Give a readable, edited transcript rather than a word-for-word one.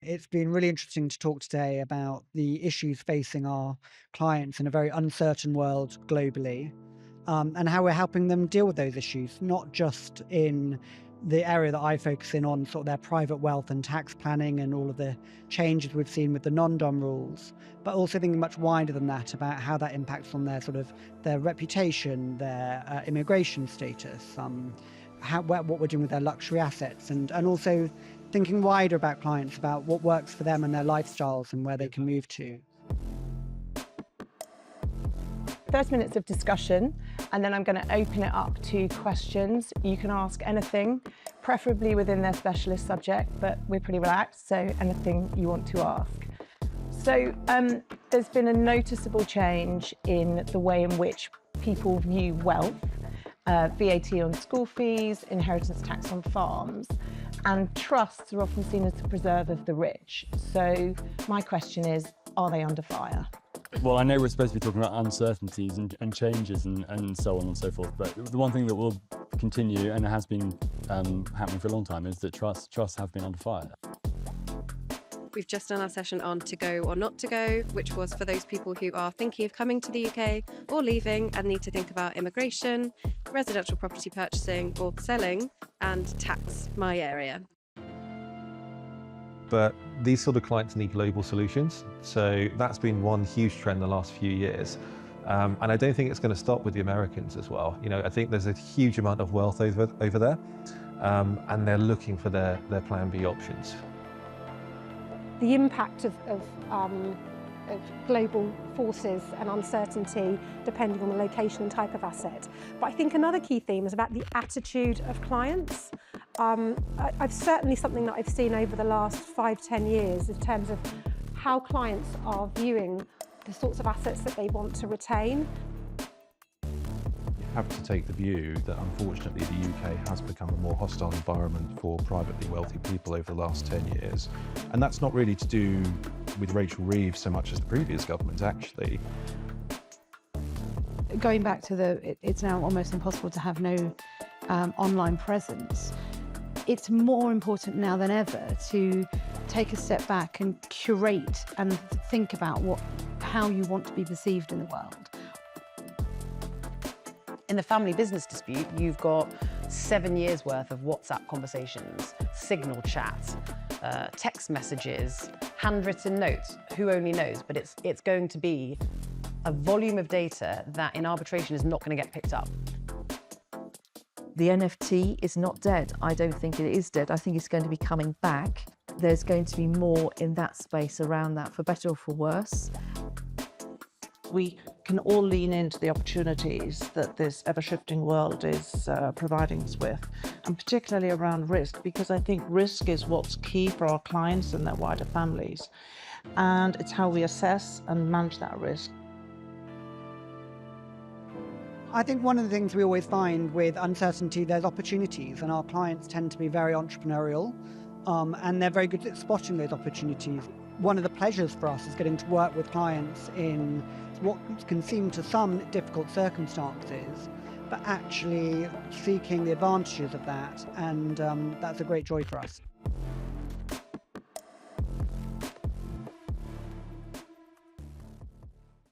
It's been really interesting to talk today about the issues facing our clients in a very uncertain world globally, and how we're helping them deal with those issues, not just in the area that I focus in on, sort of their private wealth and tax planning and all of the changes we've seen with the non-dom rules, but also thinking much wider than that about how that impacts on their their reputation, their immigration status, what we're doing with their luxury assets, and also thinking wider about clients, about what works for them and their lifestyles and where they can move to. 30 minutes of discussion, and then I'm going to open it up to questions. You can ask anything, preferably within their specialist subject, but we're pretty relaxed, so anything you want to ask. So there's been a noticeable change in the way in which people view wealth, VAT on school fees, inheritance tax on farms, and trusts are often seen as the preserve of the rich. So my question is, are they under fire? Well, I know we're supposed to be talking about uncertainties and changes and so on and so forth, but the one thing that will continue, and it has been happening for a long time, is that trusts have been under fire. We've just done our session on to go or not to go, which was for those people who are thinking of coming to the UK or leaving and need to think about immigration, residential property purchasing or selling, and tax, my area. But these sort of clients need global solutions. So that's been one huge trend the last few years. And I don't think it's going to stop with the Americans as well. You know, I think there's a huge amount of wealth over there, and they're looking for their plan B options. The impact of global forces and uncertainty depending on the location and type of asset. But I think another key theme is about the attitude of clients. I've certainly something that I've seen over the last 5-10 years in terms of how clients are viewing the sorts of assets that they want to retain. Have to take the view that unfortunately the UK has become a more hostile environment for privately wealthy people over the last 10 years. And that's not really to do with Rachel Reeves so much as the previous government, actually. Going back to it's now almost impossible to have no online presence. It's more important now than ever to take a step back and curate and think about how you want to be perceived in the world. In the family business dispute, you've got 7 years worth of WhatsApp conversations, Signal chat, text messages, handwritten notes, who only knows, but it's going to be a volume of data that in arbitration is not going to get picked up. The NFT is not dead. I don't think it is dead. I think it's going to be coming back. There's going to be more in that space around that, for better or for worse. We can all lean into the opportunities that this ever-shifting world is providing us with, and particularly around risk, because I think risk is what's key for our clients and their wider families, and it's how we assess and manage that risk. I think one of the things we always find with uncertainty, there's opportunities, and our clients tend to be very entrepreneurial, and they're very good at spotting those opportunities. One of the pleasures for us is getting to work with clients in what can seem to some difficult circumstances, but actually seeking the advantages of that, and that's a great joy for us.